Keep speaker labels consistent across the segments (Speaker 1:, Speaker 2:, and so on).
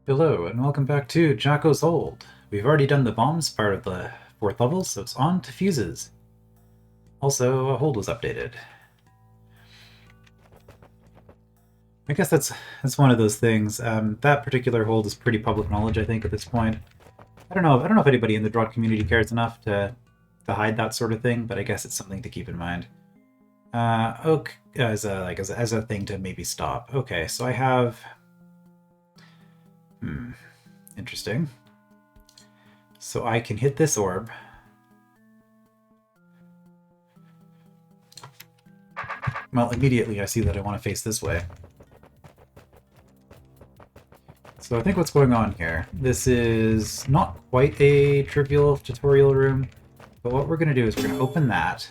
Speaker 1: Hello, and welcome back to Chaco's Hold. We've already done the bombs part of the 4th level, so it's on to fuses. Also, a hold was updated. I guess that's one of those things. That particular hold is pretty public knowledge, I think, at this point. I don't know if anybody in the DROD community cares enough to hide that sort of thing, but I guess it's something to keep in mind. Okay, as a thing to maybe stop. Okay, so I have. Interesting. So I can hit this orb. Well, immediately I see that I want to face this way. So I think what's going on here, this is not quite a trivial tutorial room, but what we're going to do is we're going to open that.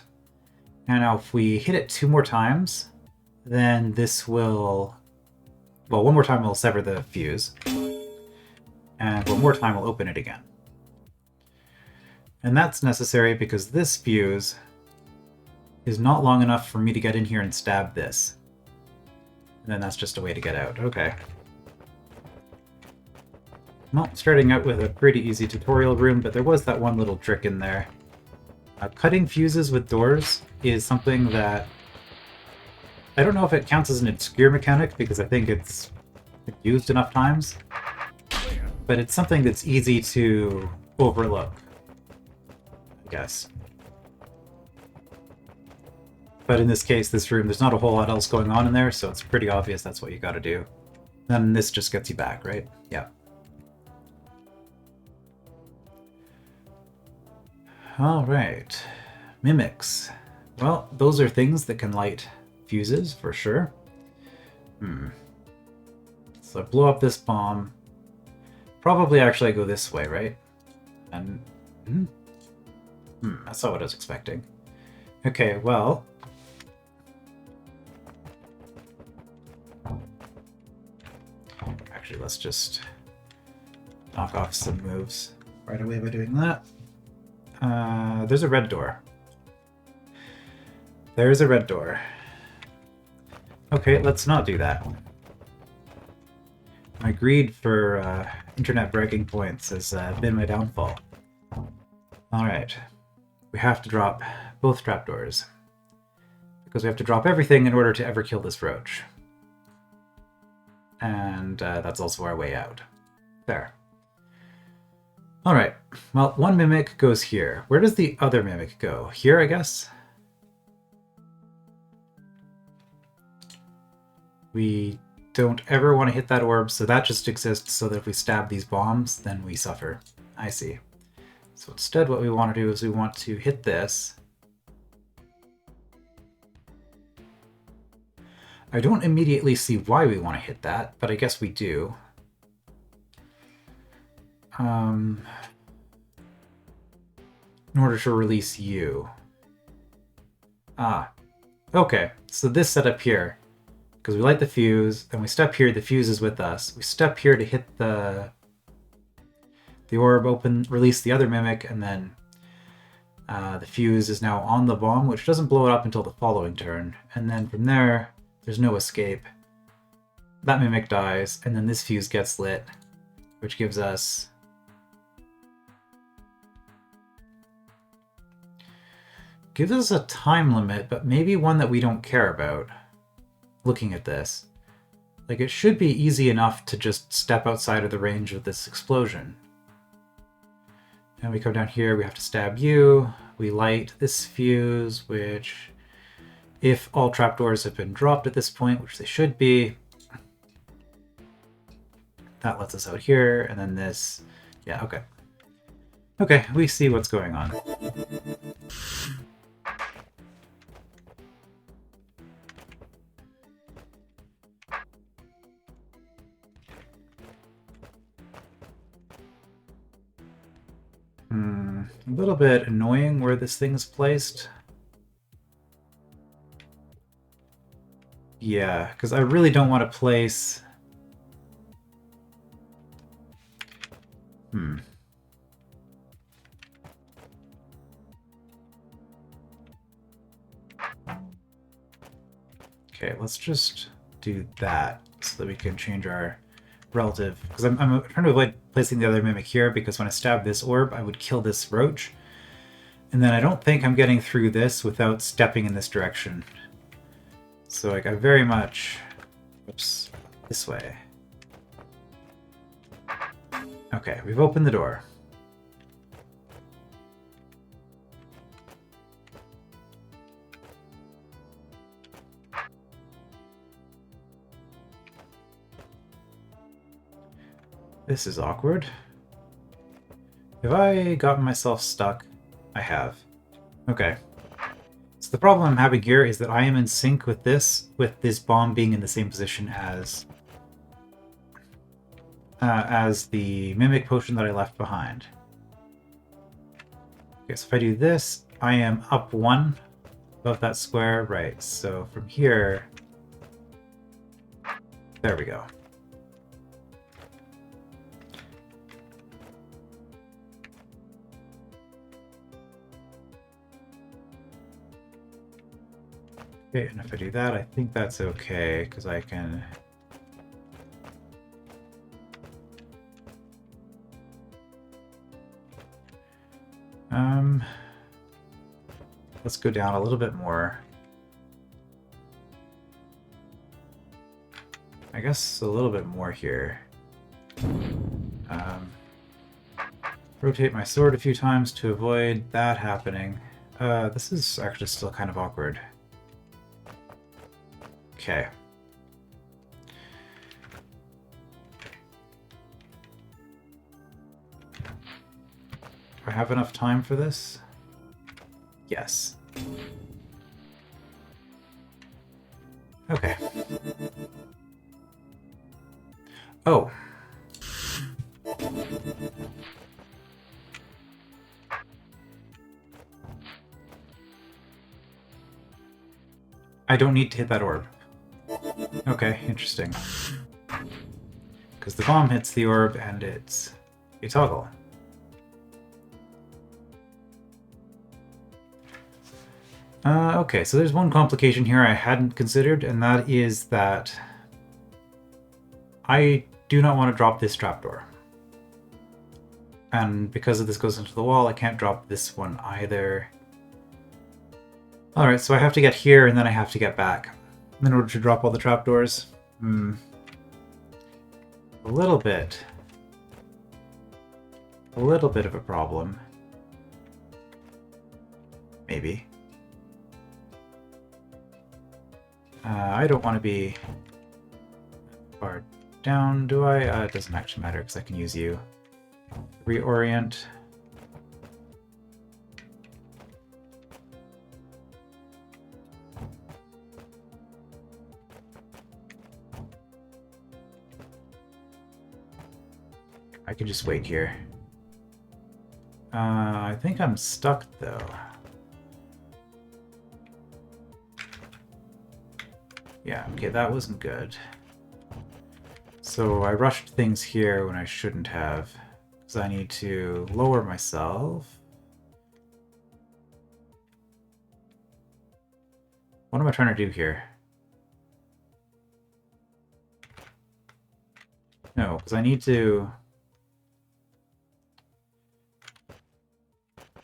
Speaker 1: And now if we hit it 2 more times, then this will... Well, 1 more time we'll sever the fuse. And 1 more time we'll open it again. And that's necessary because this fuse is not long enough for me to get in here and stab this. And then that's just a way to get out. Okay. Well, starting out with a pretty easy tutorial room, but there was that one little trick in there. Cutting fuses with doors is something that... I don't know if it counts as an obscure mechanic, because I think it's used enough times. But it's something that's easy to overlook, I guess. But in this case, this room, there's not a whole lot else going on in there, so it's pretty obvious that's what you gotta do. Then this just gets you back, right? Yeah. Alright. Mimics. Well, those are things that can light fuses, for sure. So I blow up this bomb. Probably actually I go this way, right? And... that's not what I was expecting. Okay, well... Actually, let's just knock off some moves right away by doing that. There's a red door. There's a red door. Okay, let's not do that. My greed for internet bragging points has been my downfall. Alright. We have to drop both trapdoors. Because we have to drop everything in order to ever kill this roach. And that's also our way out. There. Alright. Well, one mimic goes here. Where does the other mimic go? Here, I guess? We don't ever want to hit that orb, so that just exists so that if we stab these bombs, then we suffer. I see. So instead what we want to do is we want to hit this. I don't immediately see why we want to hit that, but I guess we do. In order to release you. Ah. Okay, so this setup here. Because we light the fuse, then we step here, the fuse is with us. We step here to hit the orb, open, release the other mimic, and then the fuse is now on the bomb, which doesn't blow it up until the following turn. And then from there, there's no escape. That mimic dies, and then this fuse gets lit, which gives us... Gives us a time limit, but maybe one that we don't care about. Looking at this. Like, it should be easy enough to just step outside of the range of this explosion. And we come down here, we have to stab you. We light this fuse, which, if all trapdoors have been dropped at this point, which they should be, that lets us out here, and then this... Yeah, okay. Okay, we see what's going on. A little bit annoying where this thing's placed. Yeah, because I really don't want to place... Okay, let's just do that so that we can change our relative, because I'm trying to avoid placing the other mimic here, because when I stab this orb, I would kill this roach. And then I don't think I'm getting through this without stepping in this direction. So like I very much... Oops. This way. Okay, we've opened the door. This is awkward. Have I gotten myself stuck? I have. Okay. So the problem I'm having here is that I am in sync with this bomb being in the same position as the mimic potion that I left behind. Okay, so if I do this, I am up 1 above that square. Right, so from here... There we go. Okay, and if I do that, I think that's okay, because I can... Let's go down a little bit more. I guess a little bit more here. Rotate my sword a few times to avoid that happening. This is actually still kind of awkward. Okay. Do I have enough time for this? Yes. Okay. Oh. I don't need to hit that orb. Okay, interesting. Because the bomb hits the orb and it's a toggle. Okay, so there's one complication here I hadn't considered, and that is that I do not want to drop this trapdoor. And because this goes into the wall, I can't drop this one either. Alright, so I have to get here and then I have to get back in order to drop all the trapdoors. A little bit of a problem. Maybe. I don't want to be far down, do I? It doesn't actually matter because I can use you. Reorient. I can just wait here. I think I'm stuck though. Yeah, okay, that wasn't good. So I rushed things here when I shouldn't have, because I need to lower myself. What am I trying to do here? No, because I need to...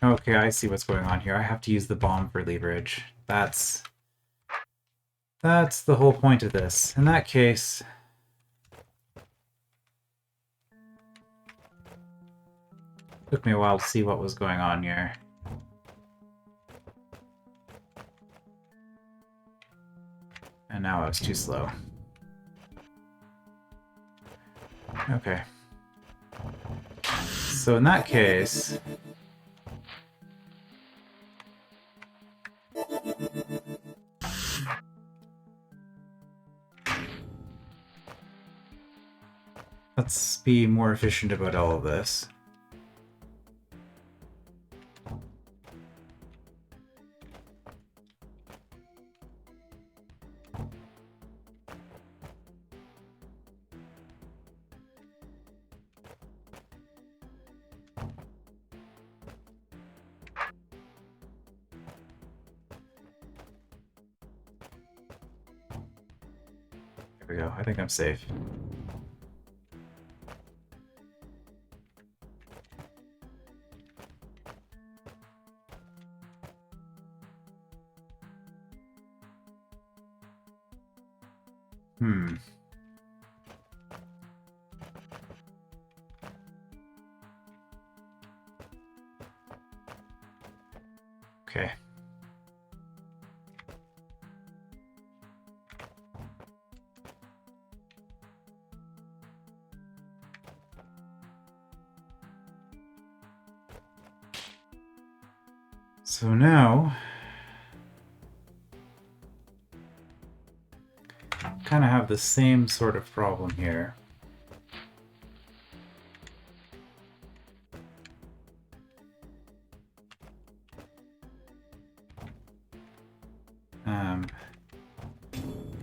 Speaker 1: Okay, I see what's going on here. I have to use the bomb for leverage. That's the whole point of this. In that case... Took me a while to see what was going on here. And now I was too slow. Okay. So in that case... Let's be more efficient about all of this. There we go. I think I'm safe. Hmm. Okay. So now, kind of have the same sort of problem here.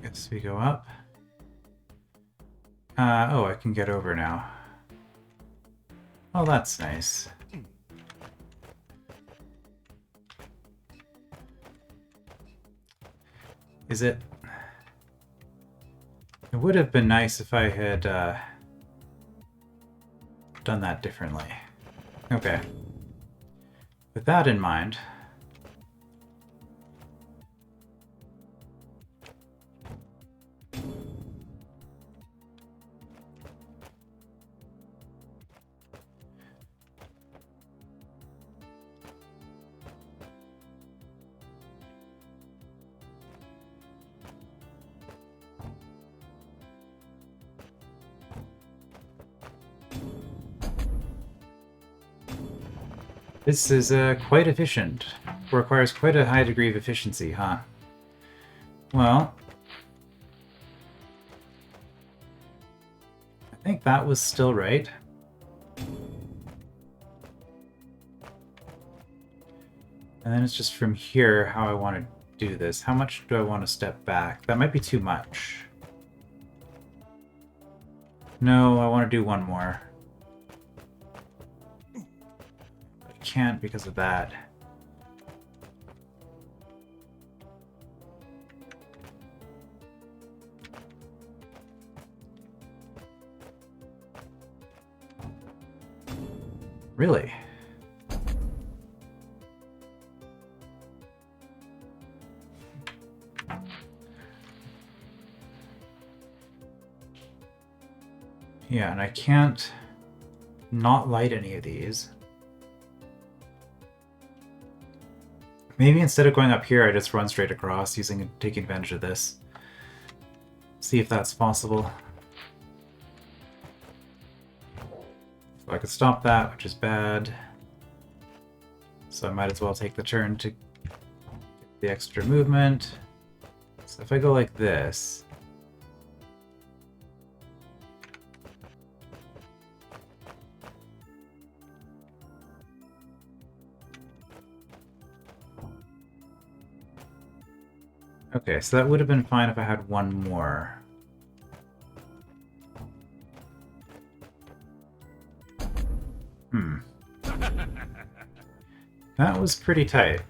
Speaker 1: Guess we go up. Oh, I can get over now. Oh, that's nice. Is it? It would have been nice if I had done that differently. Okay. With that in mind, this is quite efficient. Requires quite a high degree of efficiency, huh? Well, I think that was still right. And then it's just from here how I want to do this. How much do I want to step back? That might be too much. No, I want to do one more. I can't because of that. Really? Yeah, and I can't not light any of these. Maybe instead of going up here, I just run straight across, taking advantage of this. See if that's possible. So I could stop that, which is bad. So I might as well take the turn to get the extra movement. So if I go like this... Okay, so that would have been fine if I had one more. That was pretty tight.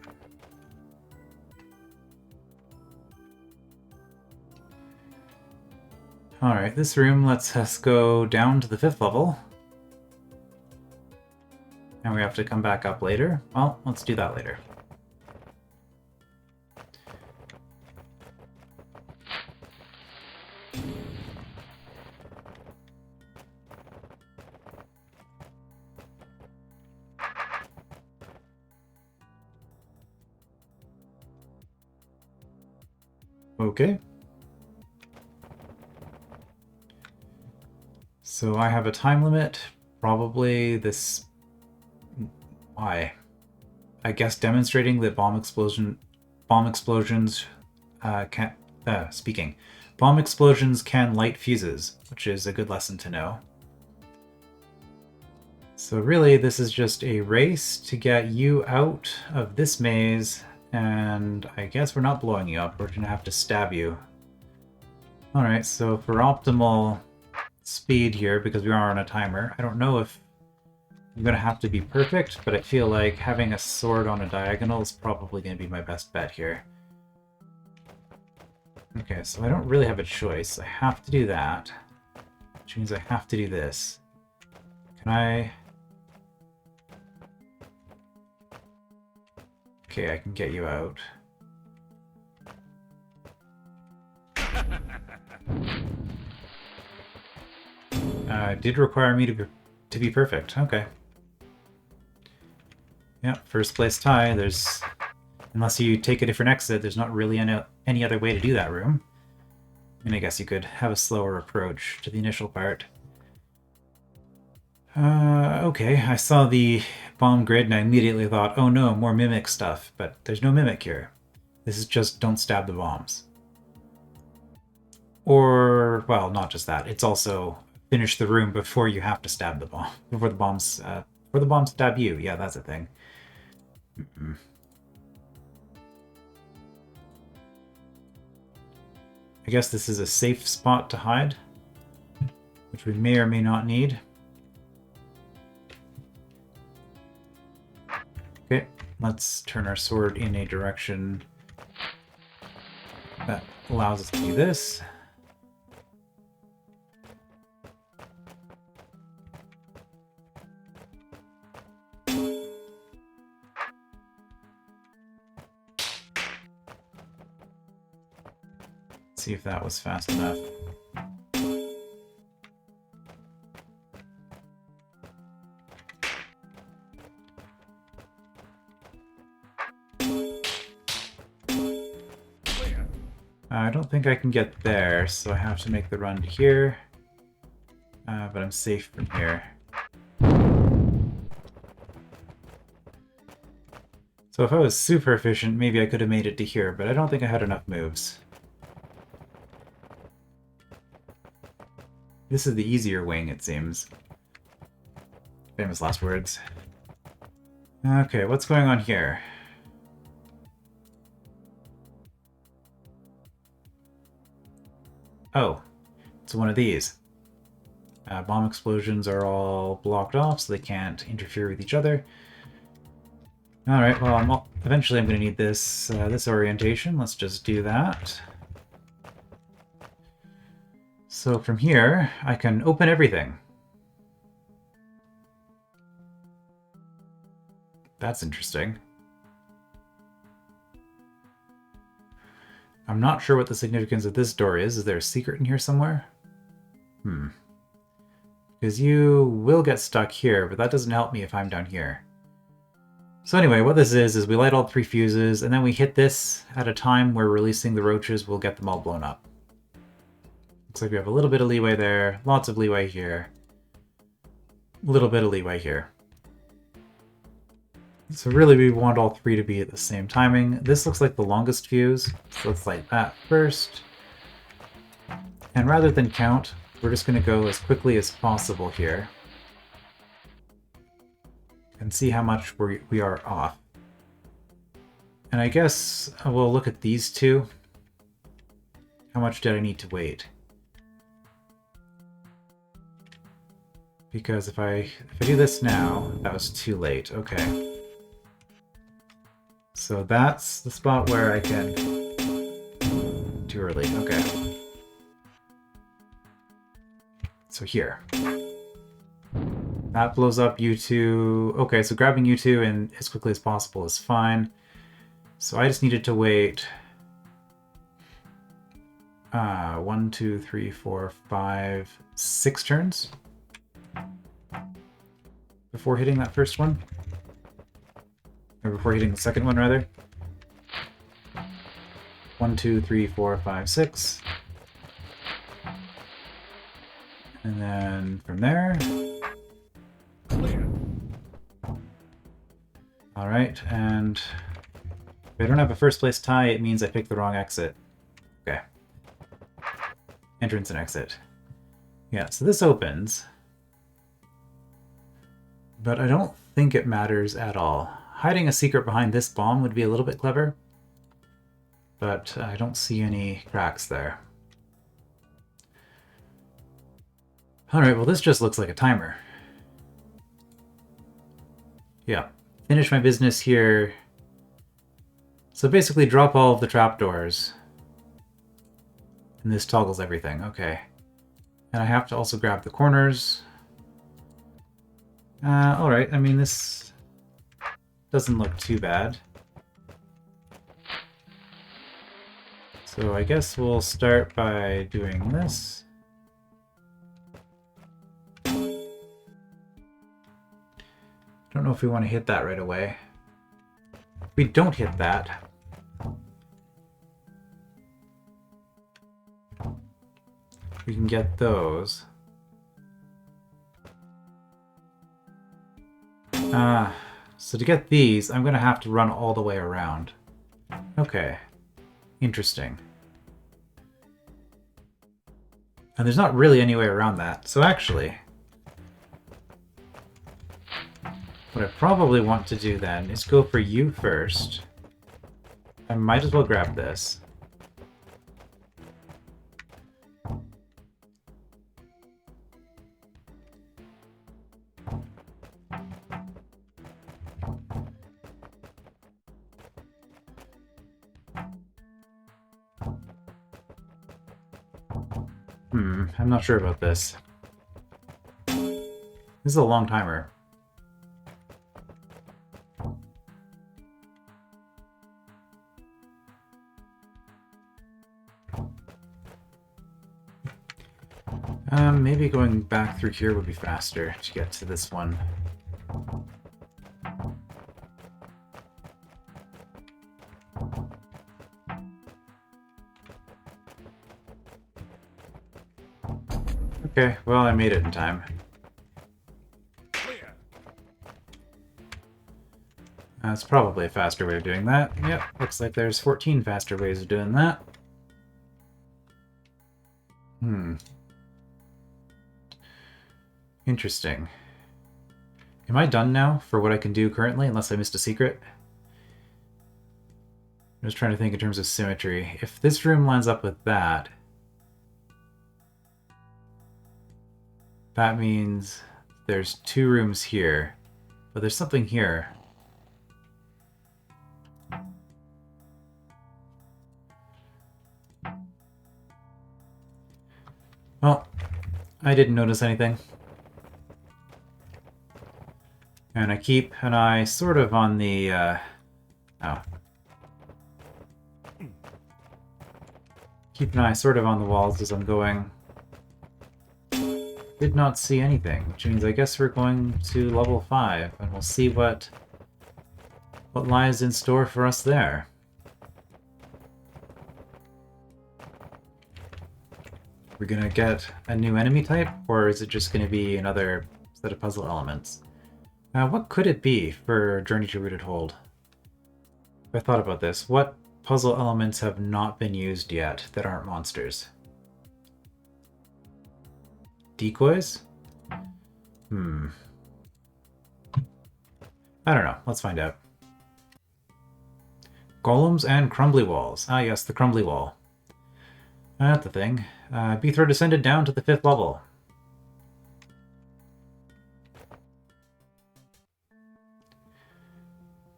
Speaker 1: Alright, this room lets us go down to the 5th level. And we have to come back up later. Well, let's do that later. Okay. So I have a time limit. Probably this... Why? I guess demonstrating that bomb explosions can... Bomb explosions can light fuses, which is a good lesson to know. So really, this is just a race to get you out of this maze, and I guess we're not blowing you up. We're gonna have to stab you. Alright, so for optimal speed here, because we are on a timer, I don't know if I'm gonna have to be perfect, but I feel like having a sword on a diagonal is probably gonna be my best bet here. Okay, so I don't really have a choice. I have to do that, which means I have to do this. Can I... Okay, I can get you out. Did require me to be perfect. Okay. Yeah, first place tie. There's, unless you take a different exit, there's not really any other way to do that room. And I guess you could have a slower approach to the initial part. Okay, I saw the bomb grid and I immediately thought, oh no, more mimic stuff, but there's no mimic here. This is just don't stab the bombs. Or, well, not just that, it's also finish the room before you have to stab the bomb, before the bombs stab you. Yeah, that's a thing. I guess this is a safe spot to hide, which we may or may not need. Okay, let's turn our sword in a direction that allows us to do this. See if that was fast enough. I don't think I can get there, so I have to make the run to here. But I'm safe from here. So if I was super efficient, maybe I could have made it to here, but I don't think I had enough moves. This is the easier wing, it seems. Famous last words. Okay, what's going on here? Oh, it's one of these. Bomb explosions are all blocked off, so they can't interfere with each other. Alright, well, eventually I'm going to need this, this orientation. Let's just do that. So from here, I can open everything. That's interesting. I'm not sure what the significance of this door is. Is there a secret in here somewhere? Because you will get stuck here, but that doesn't help me if I'm down here. So anyway, what this is we light all 3 fuses, and then we hit this at a time where releasing the roaches will get them all blown up. Looks like we have a little bit of leeway there, lots of leeway here, a little bit of leeway here. So really we want all 3 to be at the same timing. This looks like the longest fuse, so let's light that first. And rather than count, we're just going to go as quickly as possible here. And see how much we are off. And I guess we'll look at these 2. How much did I need to wait? Because if I do this now, that was too late. Okay. So that's the spot where I can... Too early. Okay. So here. That blows up U2. Okay, so grabbing U2 and as quickly as possible is fine. So I just needed to wait 1, 2, 3, 4, 5, 6 turns before hitting that first one. Or before hitting the second one, rather. 1, 2, 3, 4, 5, 6. And then from there... Alright, and if I don't have a first place tie, it means I picked the wrong exit. Okay. Entrance and exit. Yeah, so this opens. But I don't think it matters at all. Hiding a secret behind this bomb would be a little bit clever. But I don't see any cracks there. Alright, well this just looks like a timer. Yeah. Finish my business here. So basically drop all of the trapdoors. And this toggles everything. Okay. And I have to also grab the corners. Alright, I mean this doesn't look too bad. So I guess we'll start by doing this. Don't know if we want to hit that right away. If we don't hit that, we can get those. So to get these, I'm going to have to run all the way around. Okay. Interesting. And there's not really any way around that. So actually, what I probably want to do then is go for you first. I might as well grab this. I'm not sure about this. This is a long timer. Maybe going back through here would be faster to get to this one. Okay, well, I made it in time. That's probably a faster way of doing that. Yep, looks like there's 14 faster ways of doing that. Interesting. Am I done now for what I can do currently, unless I missed a secret? I'm just trying to think in terms of symmetry. If this room lines up with that, that means there's 2 rooms here, but there's something here. Well, I didn't notice anything. And I keep an eye sort of on the, Keep an eye sort of on the walls as I'm going. Did not see anything, which means I guess we're going to level 5, and we'll see what lies in store for us there. We're gonna get a new enemy type, or is it just gonna be another set of puzzle elements? What could it be for Journey to Rooted Hold? I thought about this. What puzzle elements have not been used yet that aren't monsters? Decoys? I don't know. Let's find out. Golems and Crumbly walls. Ah yes, the Crumbly wall. That's the thing. Beathro descended down to the 5th level.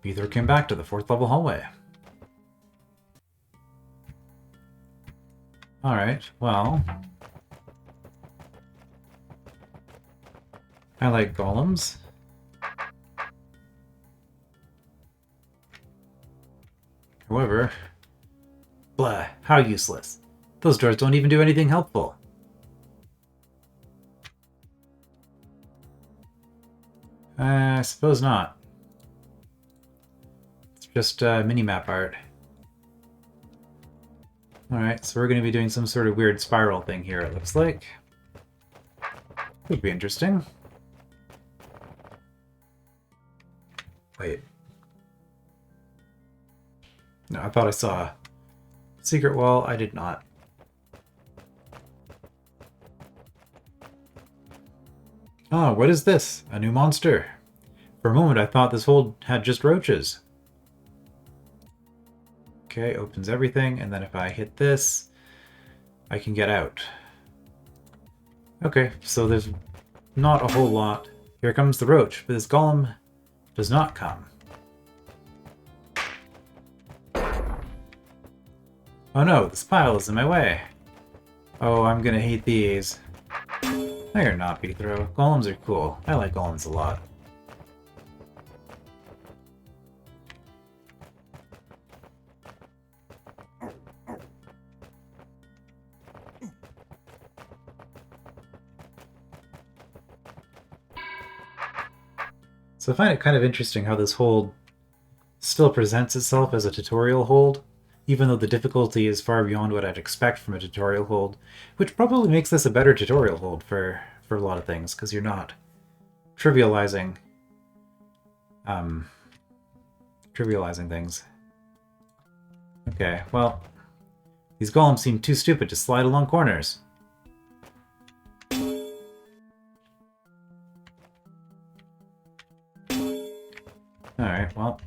Speaker 1: Beathro came back to the 4th level hallway. Alright, well... I like golems. However... Blah, how useless. Those doors don't even do anything helpful. I suppose not. It's just mini-map art. Alright, so we're going to be doing some sort of weird spiral thing here, it looks like. Could be interesting. Wait. No, I thought I saw a secret wall. I did not. Oh, what is this? A new monster. For a moment I thought this hold had just roaches. Okay, opens everything, and then if I hit this, I can get out. Okay, so there's not a whole lot. Here comes the roach, but this golem does not come. Oh no, this pile is in my way. Oh, I'm gonna hate these. No, you're not, Beathro. Golems are cool. I like golems a lot. So I find it kind of interesting how this hold still presents itself as a tutorial hold, even though the difficulty is far beyond what I'd expect from a tutorial hold, which probably makes this a better tutorial hold for a lot of things, because you're not trivializing trivializing things. Okay, well, these golems seem too stupid to slide along corners. Alright, well.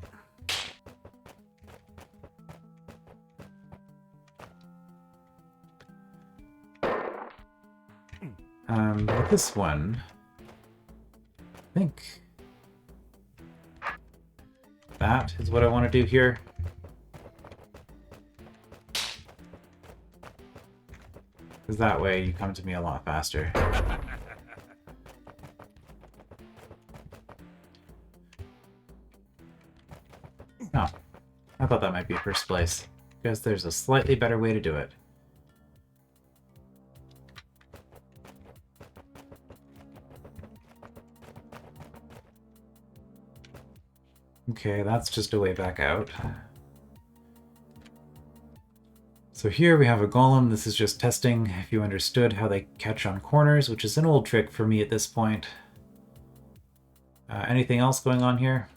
Speaker 1: With this one, I think that is what I want to do here. Because that way you come to me a lot faster. Oh, I thought that might be first place. Because there's a slightly better way to do it. Okay, that's just a way back out. So here we have a golem. This is just testing if you understood how they catch on corners, which is an old trick for me at this point. Anything else going on here?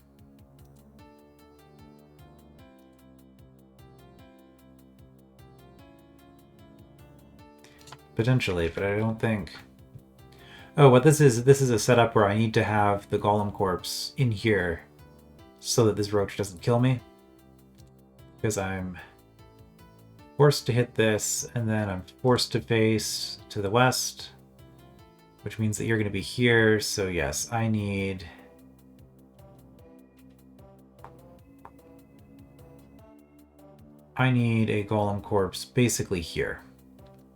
Speaker 1: Potentially, but I don't think... Oh, what this is a setup where I need to have the golem corpse in here so that this roach doesn't kill me. Because I'm forced to hit this, and then I'm forced to face to the west, which means that you're going to be here, so yes, I need... a golem corpse basically here.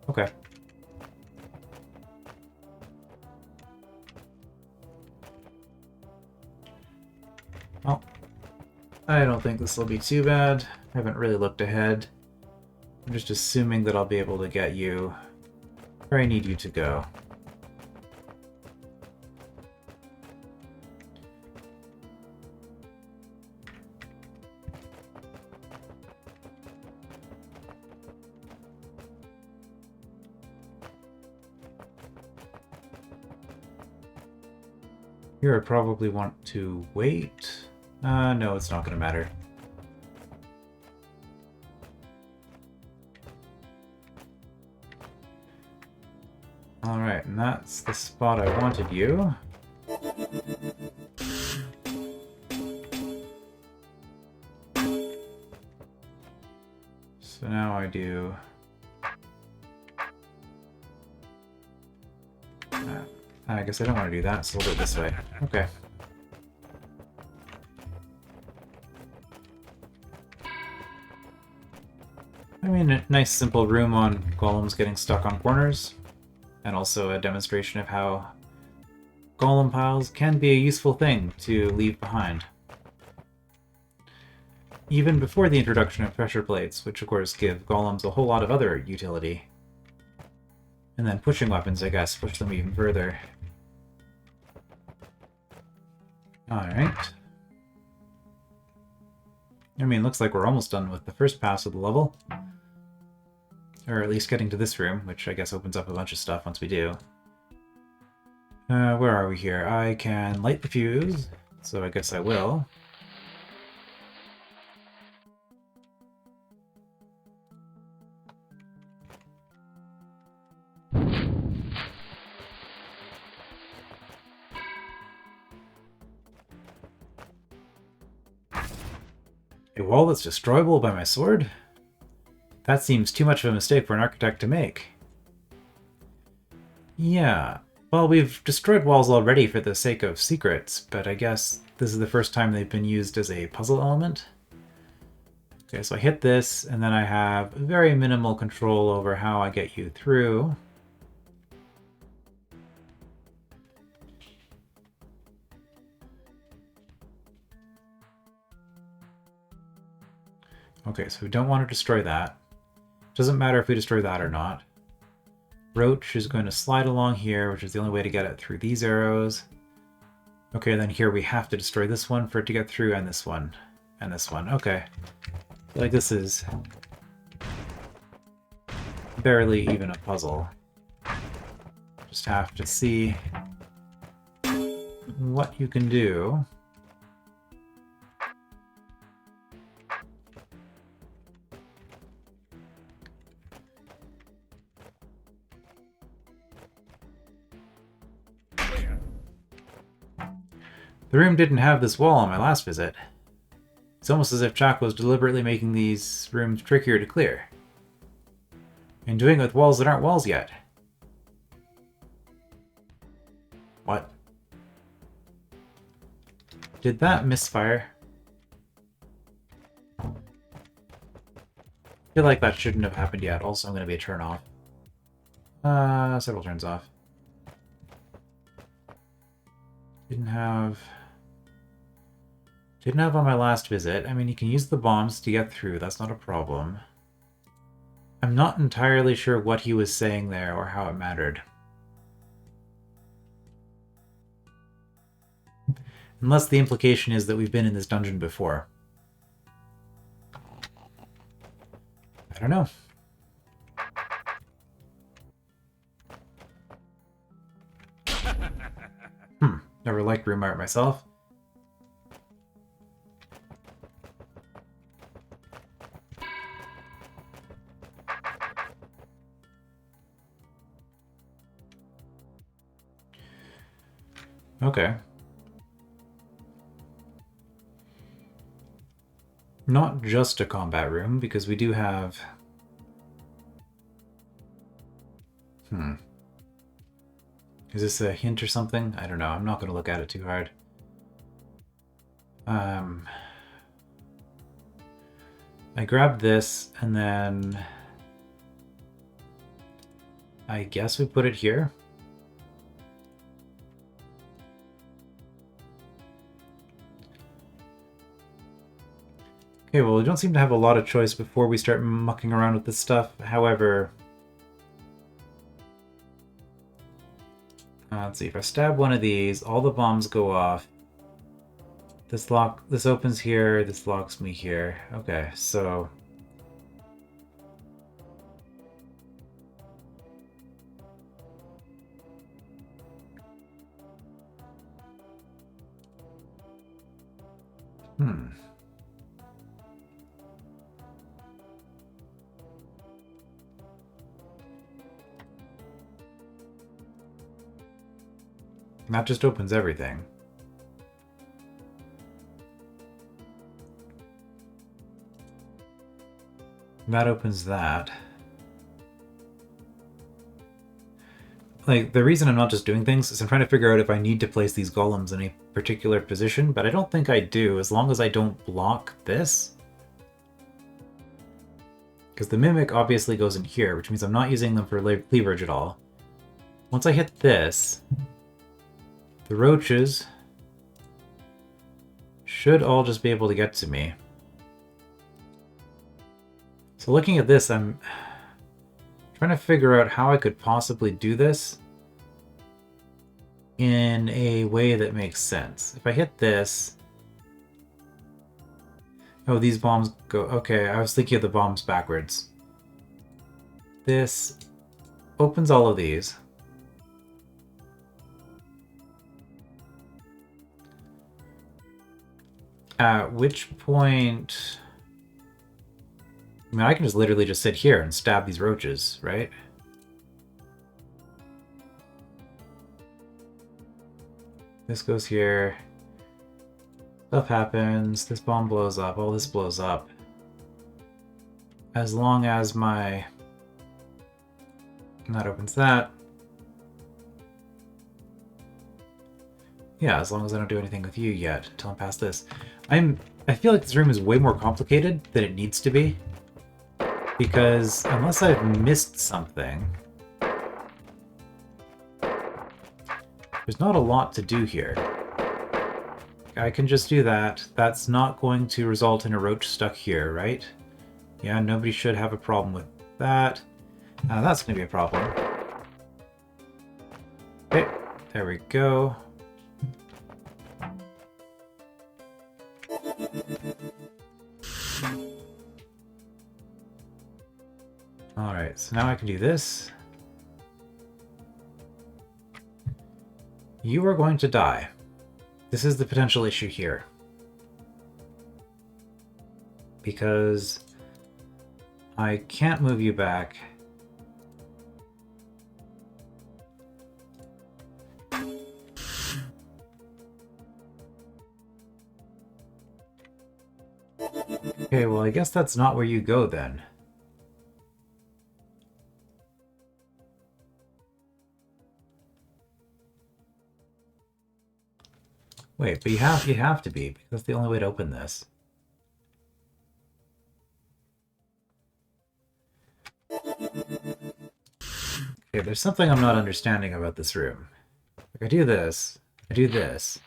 Speaker 1: Okay. Well, I don't think this will be too bad. I haven't really looked ahead. I'm just assuming that I'll be able to get you where I need you to go. Here I probably want to wait. No, it's not going to matter. Alright, and that's the spot I wanted you. So now I do... I guess I don't want to do that, so we'll do it this way. Okay. I mean, a nice simple room on golems getting stuck on corners, and also a demonstration of how golem piles can be a useful thing to leave behind. Even before the introduction of pressure plates, which of course give golems a whole lot of other utility. And then pushing weapons, I guess, push them even further. Alright. I mean, looks like we're almost done with the first pass of the level. Or at least getting to this room, which I guess opens up a bunch of stuff once we do. Where are we here? I can light the fuse, so I guess I will. A wall that's destroyable by my sword? That seems too much of a mistake for an architect to make. Yeah, well, we've destroyed walls already for the sake of secrets, but I guess this is the first time they've been used as a puzzle element. Okay, so I hit this, and then I have very minimal control over how I get you through. Okay, so we don't want to destroy that. Doesn't matter if we destroy that or not. Roach is going to slide along here, which is the only way to get it through these arrows. Okay, then here we have to destroy this one for it to get through, and this one. And this one. Okay. Like, this is barely even a puzzle. Just have to see what you can do. The room didn't have this wall on my last visit. It's almost as if Chaco was deliberately making these rooms trickier to clear. And doing it with walls that aren't walls yet. What? Did that misfire? I feel like that shouldn't have happened yet. Also, I'm going to be a turn off. Several turns off. Didn't have on my last visit. I mean, you can use the bombs to get through. That's not a problem. I'm not entirely sure what he was saying there or how it mattered. Unless the implication is that we've been in this dungeon before. I don't know. Never liked room art myself. Okay. Not just a combat room, because we do have... Is this a hint or something? I don't know. I'm not going to look at it too hard. I grabbed this, and then... I guess we put it here. Okay, well, we don't seem to have a lot of choice before we start mucking around with this stuff. However... let's see, if I stab one of these, all the bombs go off. This opens here, this locks me here. Okay, so... That just opens everything. That opens that. Like, the reason I'm not just doing things is I'm trying to figure out if I need to place these golems in a particular position, but I don't think I do, as long as I don't block this. Because the mimic obviously goes in here, which means I'm not using them for leverage at all. Once I hit this, the roaches should all just be able to get to me. So looking at this, I'm trying to figure out how I could possibly do this in a way that makes sense. If I hit this... Oh, these bombs go... Okay, I was thinking of the bombs backwards. This opens all of these. At which point... I mean, I can just literally just sit here and stab these roaches, right? This goes here. Stuff happens. This bomb blows up. All this blows up. As long as my... And that opens that. Yeah, as long as I don't do anything with you yet until I'm past this. I feel like this room is way more complicated than it needs to be. Because unless I've missed something, there's not a lot to do here. I can just do that. That's not going to result in a roach stuck here, right? Yeah, nobody should have a problem with that. That's going to be a problem. Okay, there we go. Alright, so now I can do this. You are going to die. This is the potential issue here. Because I can't move you back. Okay, well, I guess that's not where you go then. Wait, but you have to be, because that's the only way to open this. Okay, there's something I'm not understanding about this room. Like, I do this, I do this.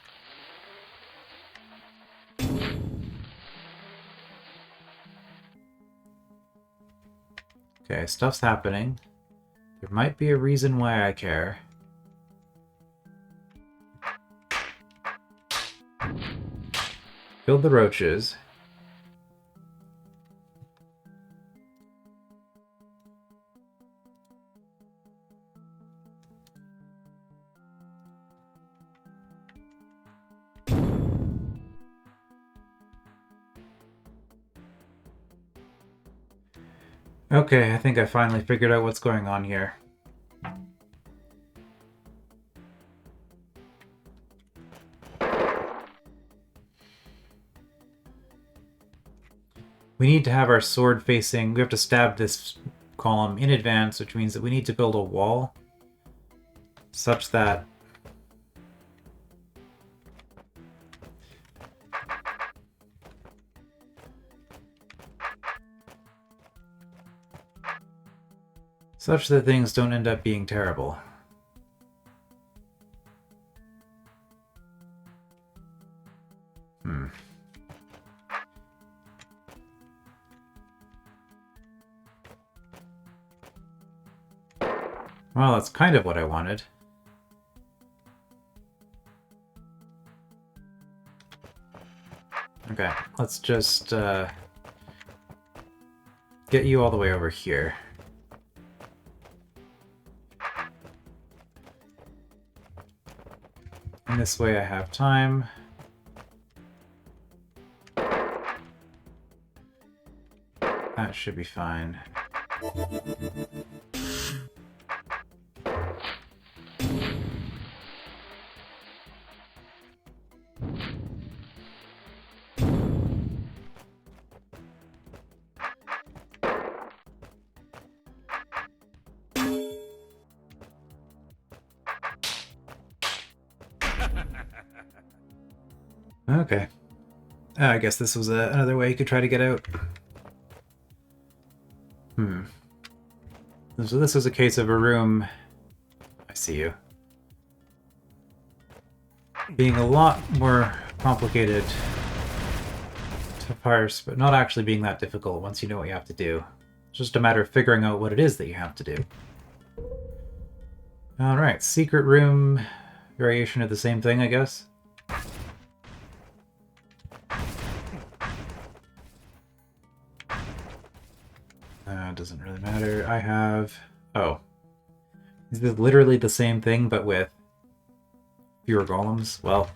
Speaker 1: Okay, stuff's happening. There might be a reason why I care. Killed the roaches. Okay, I think I finally figured out what's going on here. We need to have our sword facing... We have to stab this column in advance, which means that we need to build a wall such that... such that things don't end up being terrible. Well, that's kind of what I wanted. Okay, let's just get you all the way over here. And this way I have time. That should be fine. Okay. I guess this was another way you could try to get out. So this was a case of a room... I see you. Being a lot more complicated to parse, but not actually being that difficult once you know what you have to do. It's just a matter of figuring out what it is that you have to do. Alright, secret room... variation of the same thing, I guess. Doesn't really matter. I have... Oh. Is this literally the same thing, but with fewer golems? Well...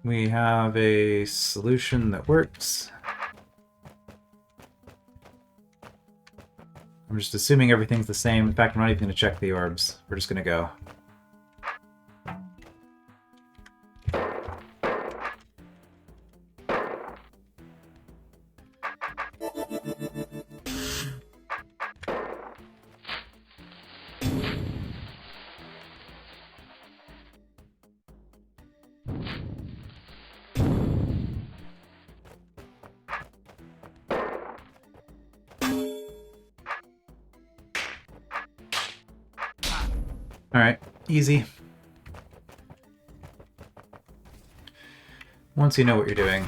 Speaker 1: we have a solution that works. I'm just assuming everything's the same. In fact, I'm not even going to check the orbs. We're just going to go. Alright, easy. Once you know what you're doing.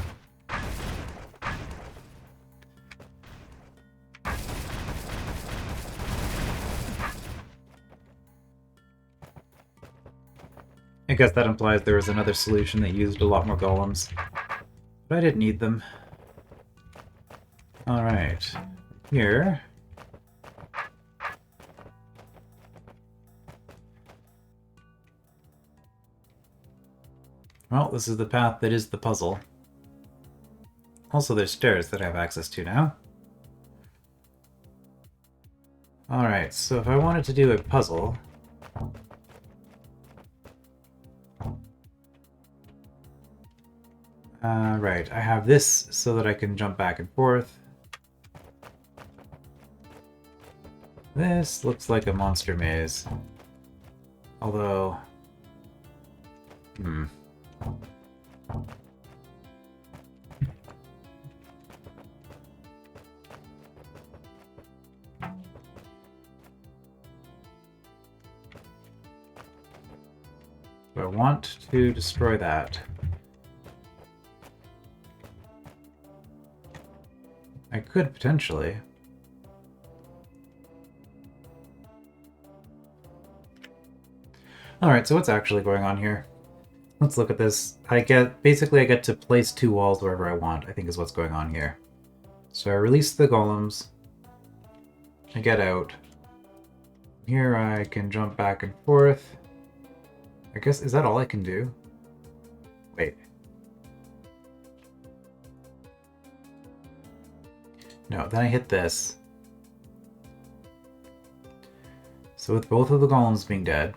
Speaker 1: I guess that implies there was another solution that used a lot more golems. But I didn't need them. Alright. Here. Well, this is the path that is the puzzle. Also, there's stairs that I have access to now. Alright, so if I wanted to do a puzzle... right, I have this so that I can jump back and forth. This looks like a monster maze. Although... I want to destroy that. I could potentially. Alright, so what's actually going on here? Let's look at this. Basically I get to place 2 walls wherever I want, I think is what's going on here. So I release the golems. I get out. Here I can jump back and forth. I guess, is that all I can do? Wait. No, then I hit this. So with both of the golems being dead,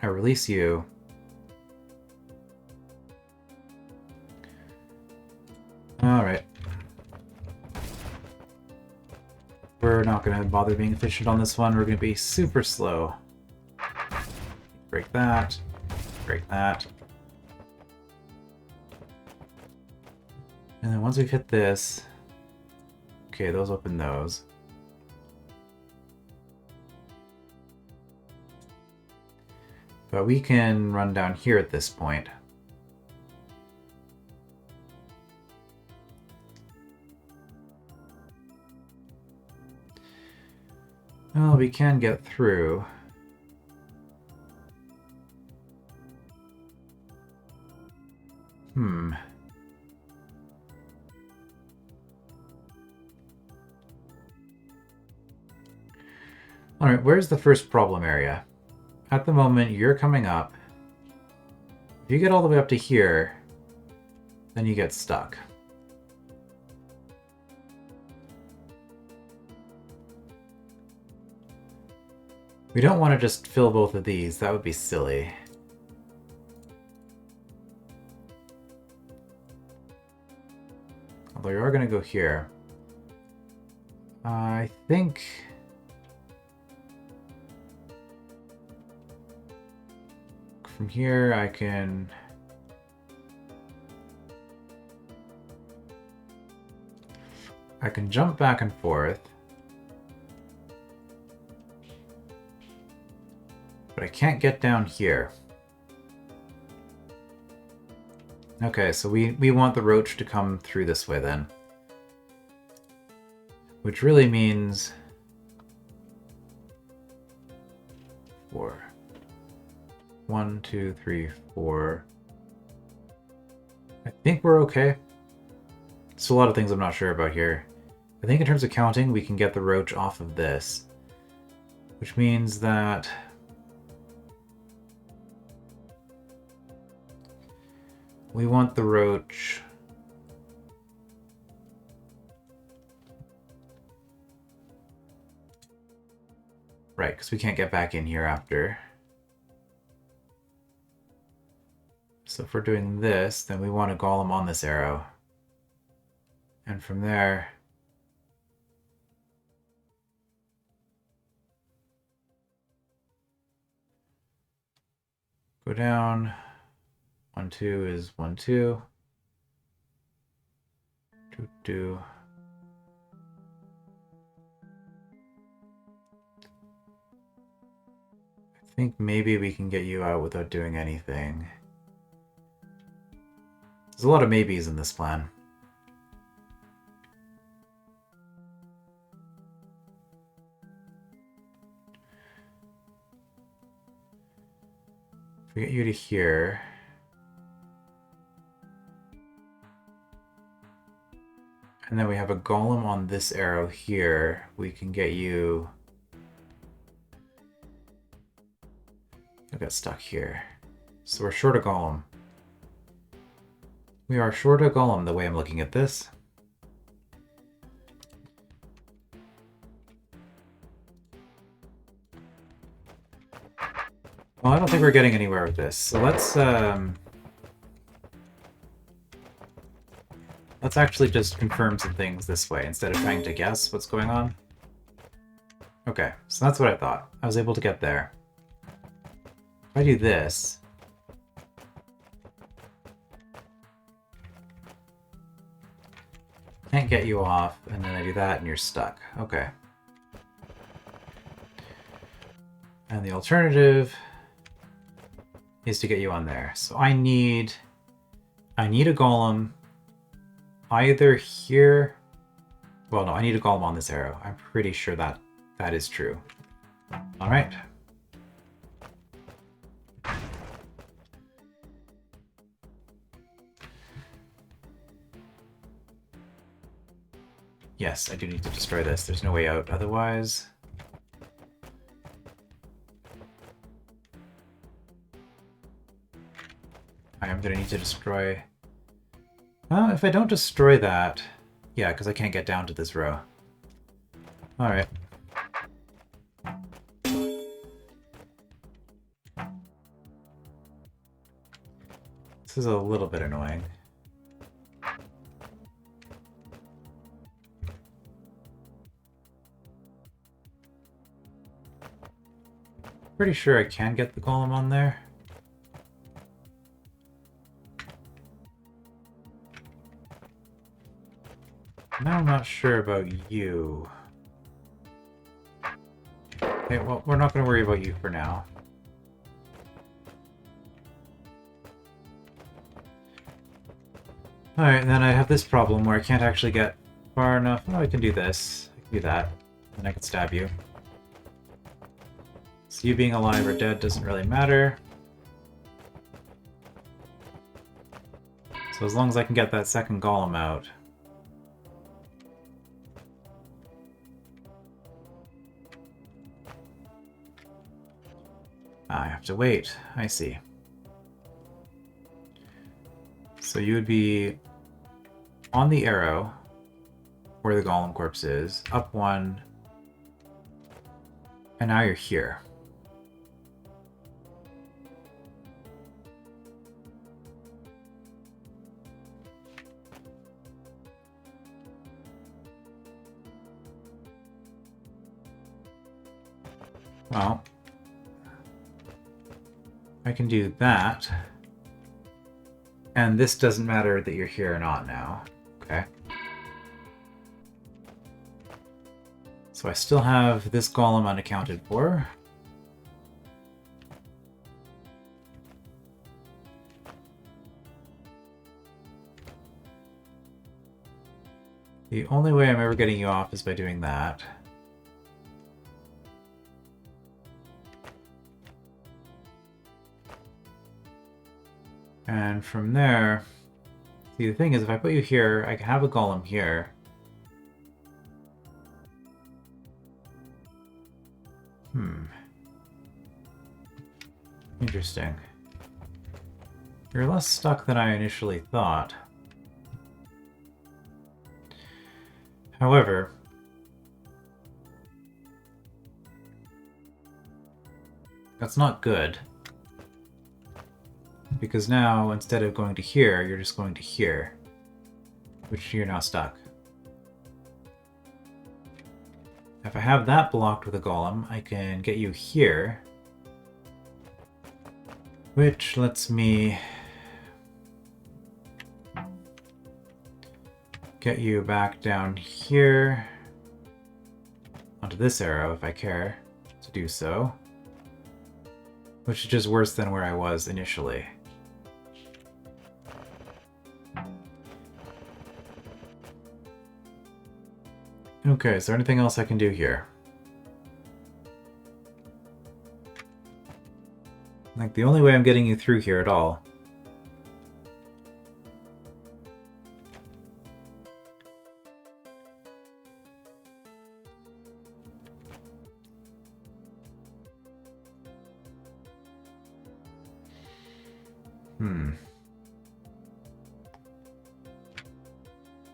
Speaker 1: I release you. Alright. We're not going to bother being efficient on this one. We're going to be super slow. Break that. Break that. And then once we've hit this... Okay, those open those. But we can run down here at this point. Well, we can get through. Alright, where's the first problem area? At the moment, you're coming up. If you get all the way up to here, then you get stuck. We don't want to just fill both of these. That would be silly. Although you are going to go here. I think... From here I can... jump back and forth. But I can't get down here. Okay, so we want the roach to come through this way then. Which really means... 4. 1, 2, 3, 4. I think we're okay. There's a lot of things I'm not sure about here. I think in terms of counting, we can get the roach off of this. Which means that... we want the roach... Right, because we can't get back in here after. So if we're doing this, then we want a golem on this arrow. And from there... go down. 1, 2 is 1, 2. 2, 2. I think maybe we can get you out without doing anything. There's a lot of maybes in this plan. We get you to here. And then we have a golem on this arrow here. We can get you... I got stuck here. So we're short a golem. We are short a golem the way I'm looking at this. Well, I don't think we're getting anywhere with this. So let's actually just confirm some things this way instead of trying to guess what's going on. Okay, so that's what I thought. I was able to get there. If I do this... Can't get you off, and then I do that and you're stuck. Okay. And the alternative is to get you on there. So I need a golem either here... Well, no, I need a golem on this arrow. I'm pretty sure that is true. All right. Yes, I do need to destroy this. There's no way out otherwise. I am going to need to destroy... Well, if I don't destroy that... Yeah, because I can't get down to this row. Alright. This is a little bit annoying. Pretty sure I can get the golem on there. Now I'm not sure about you. Okay, well, we're not going to worry about you for now. Alright, then I have this problem where I can't actually get far enough. Oh, I can do this. I can do that. And I can stab you. So you being alive or dead doesn't really matter. So as long as I can get that second golem out. I have to wait. I see. So you would be on the arrow where the golem corpse is, up one, and now you're here. Well, I can do that. And this doesn't matter that you're here or not now. Okay. So I still have this golem unaccounted for. The only way I'm ever getting you off is by doing that. And from there, see, the thing is, if I put you here, I can have a golem here. Interesting. You're less stuck than I initially thought. However, that's not good. Because now, instead of going to here, you're just going to here. Which you're now stuck. If I have that blocked with a golem, I can get you here. Which lets me get you back down here onto this arrow if I care to do so. Which is just worse than where I was initially. Okay, is there anything else I can do here? I think the only way I'm getting you through here at all.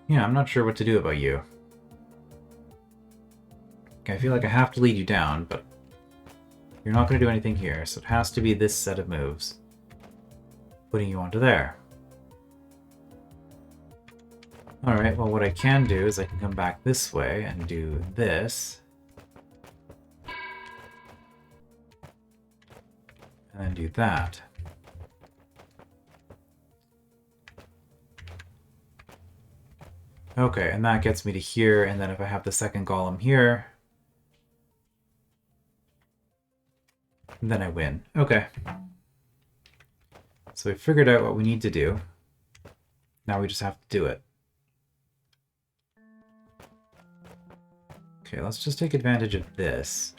Speaker 1: Yeah, I'm not sure what to do about you. Okay, I feel like I have to lead you down, but you're not going to do anything here, so it has to be this set of moves. Putting you onto there. Alright, well what I can do is I can come back this way and do this. And then do that. Okay, and that gets me to here, and then if I have the second golem here, then I win. Okay. So we figured out what we need to do. Now we just have to do it. Okay, let's just take advantage of this.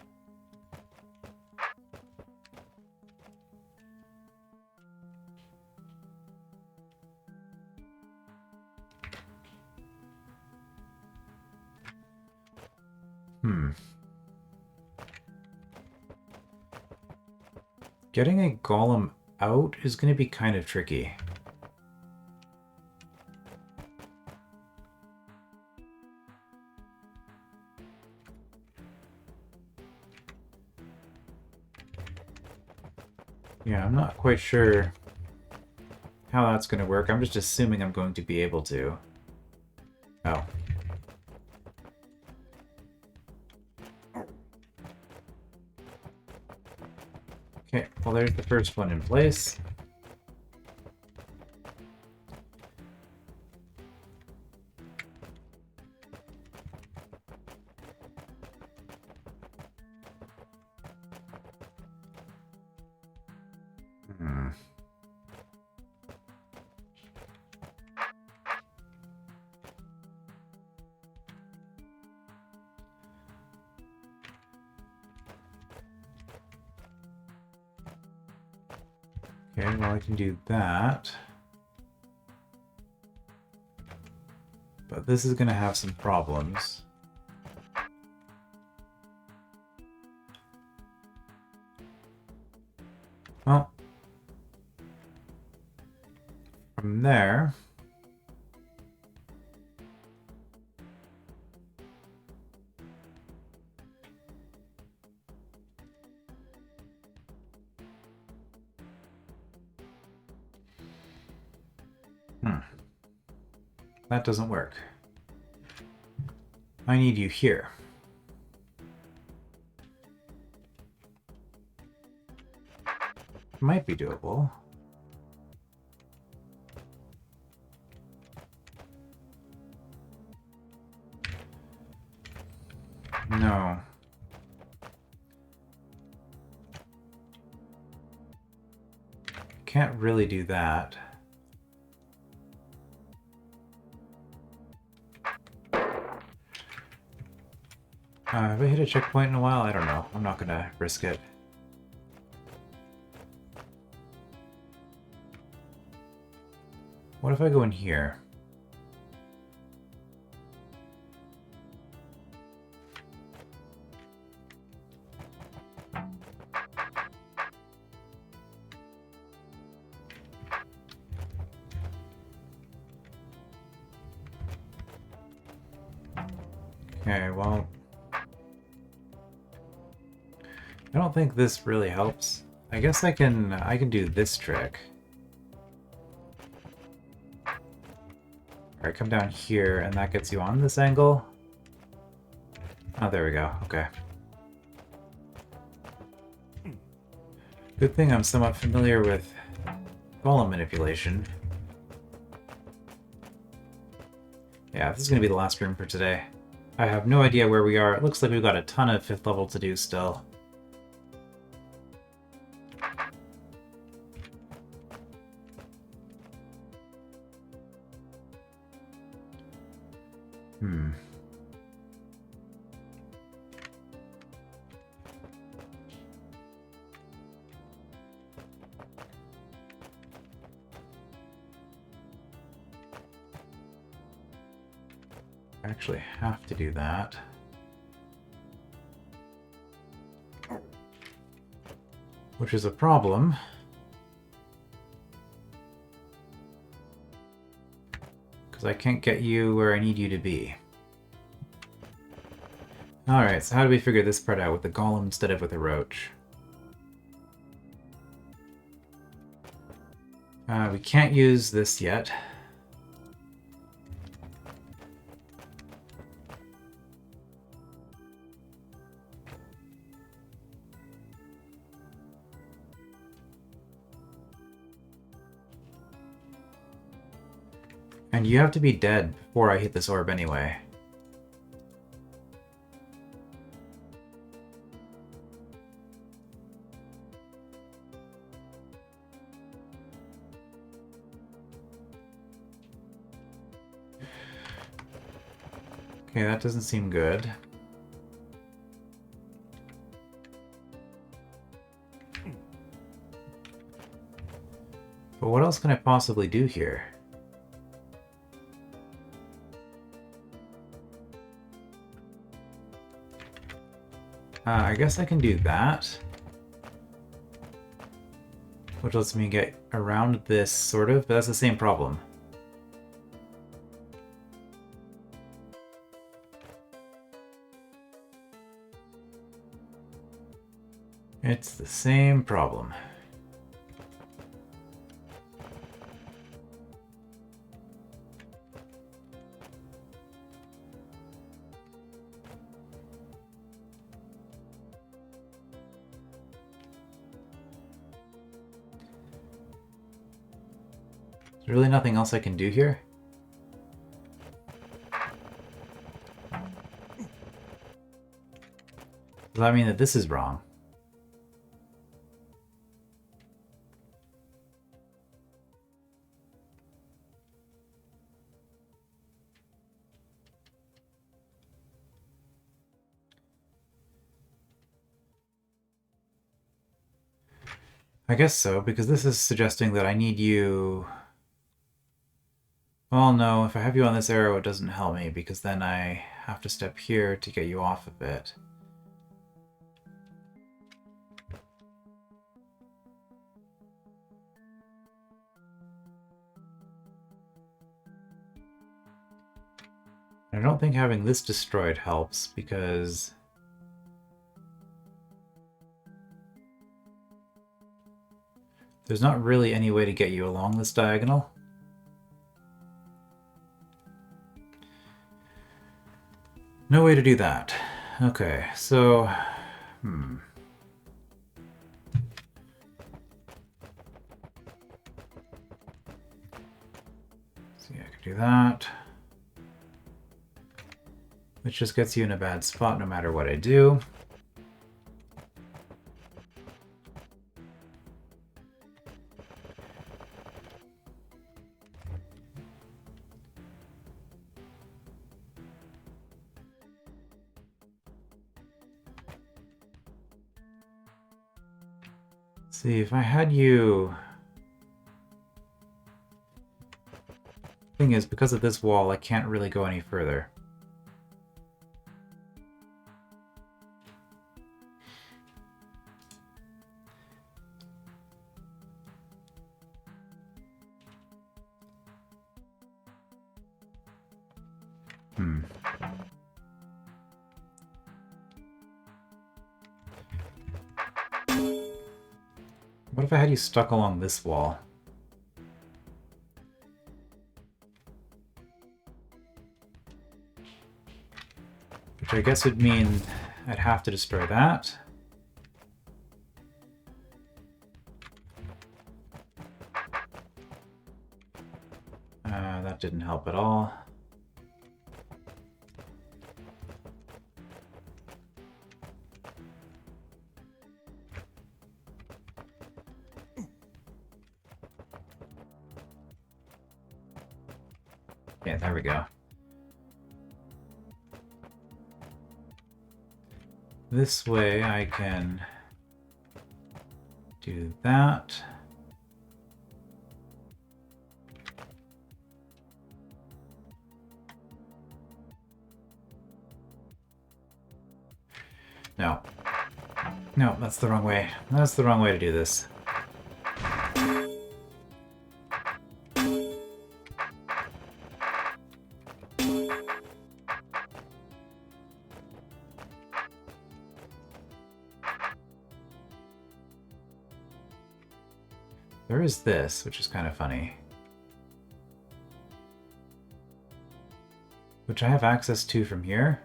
Speaker 1: Getting a golem out is going to be kind of tricky. Yeah, I'm not quite sure how that's going to work. I'm just assuming I'm going to be able to. Oh. Okay, well there's the first one in place. Okay, well I can do that. But this is going to have some problems. Well, from there, that doesn't work. I need you here. Might be doable. No. Can't really do that. Have I hit a checkpoint in a while? I don't know. I'm not gonna risk it. What if I go in here? Okay, well, I don't think this really helps. I guess I can do this trick. Alright, come down here, and that gets you on this angle. Oh, there we go. Okay. Good thing I'm somewhat familiar with golem manipulation. Yeah, this is going to be the last room for today. I have no idea where we are. It looks like we've got a ton of 5th level to do still. I actually have to do that. Which is a problem. Because I can't get you where I need you to be. Alright, so how do we figure this part out with the golem instead of with a roach? We can't use this yet. And you have to be dead before I hit this orb anyway. Okay, that doesn't seem good. But what else can I possibly do here? I guess I can do that. Which lets me get around this, sort of, but that's the same problem. It's the same problem. There's really nothing else I can do here? Does that mean that this is wrong? I guess so, because this is suggesting that I need you... Well, no, if I have you on this arrow, it doesn't help me, because then I have to step here to get you off of it. I don't think having this destroyed helps, because... there's not really any way to get you along this diagonal. No way to do that. Okay, so... See, I can do that. Which just gets you in a bad spot no matter what I do. See, if I had you... Thing is, because of this wall, I can't really go any further. What if I had you stuck along this wall? Which I guess would mean I'd have to destroy that. That didn't help at all. Yeah, there we go. This way I can do that. No. No, that's the wrong way. That's the wrong way to do this. There is this, which is kind of funny. Which I have access to from here.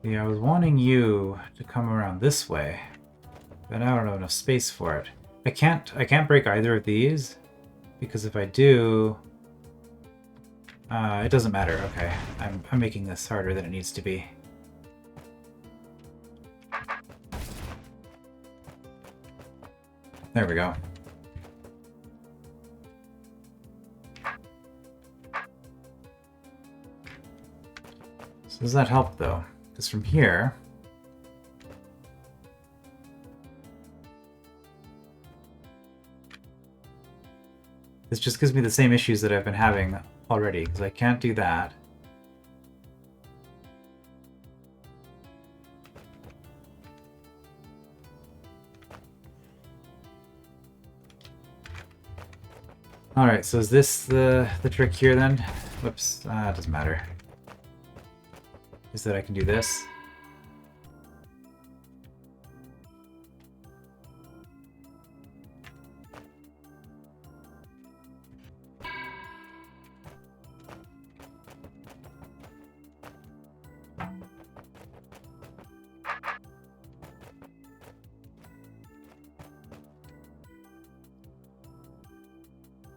Speaker 1: Yeah, I was wanting you to come around this way, but I don't have enough space for it. I can't break either of these, because if I do, it doesn't matter. Okay, I'm making this harder than it needs to be. There we go. So does that help though? Because from here, this just gives me the same issues that I've been having already, because I can't do that. Alright, so is this the trick here then? Whoops, it doesn't matter. Is that I can do this.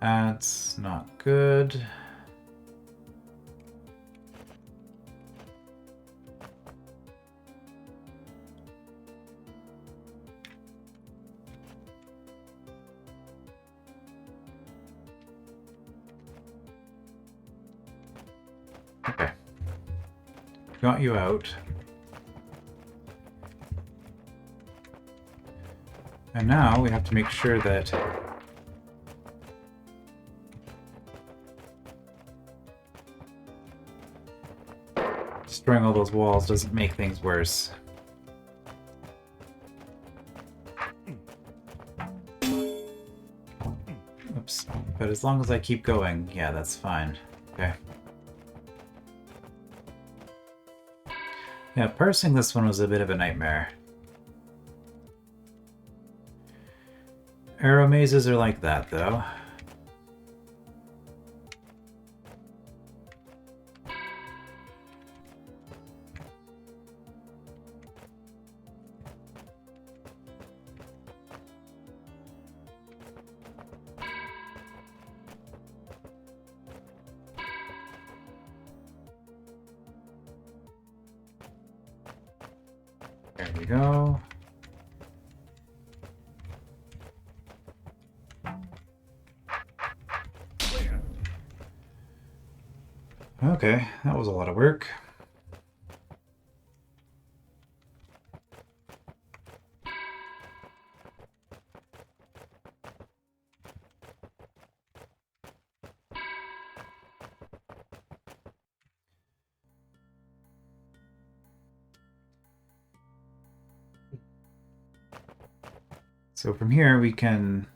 Speaker 1: That's not good. Okay. Got you out. And now we have to make sure that destroying all those walls doesn't make things worse. Oops. But as long as I keep going, yeah, that's fine. Okay. Yeah, parsing this one was a bit of a nightmare. Arrow mazes are like that, though. There we go. Okay, that was a lot of work. So from here we can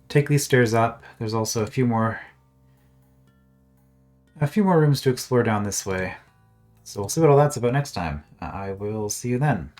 Speaker 1: take these stairs up. There's also a few more rooms to explore down this way. So we'll see what all that's about next time. I will see you then.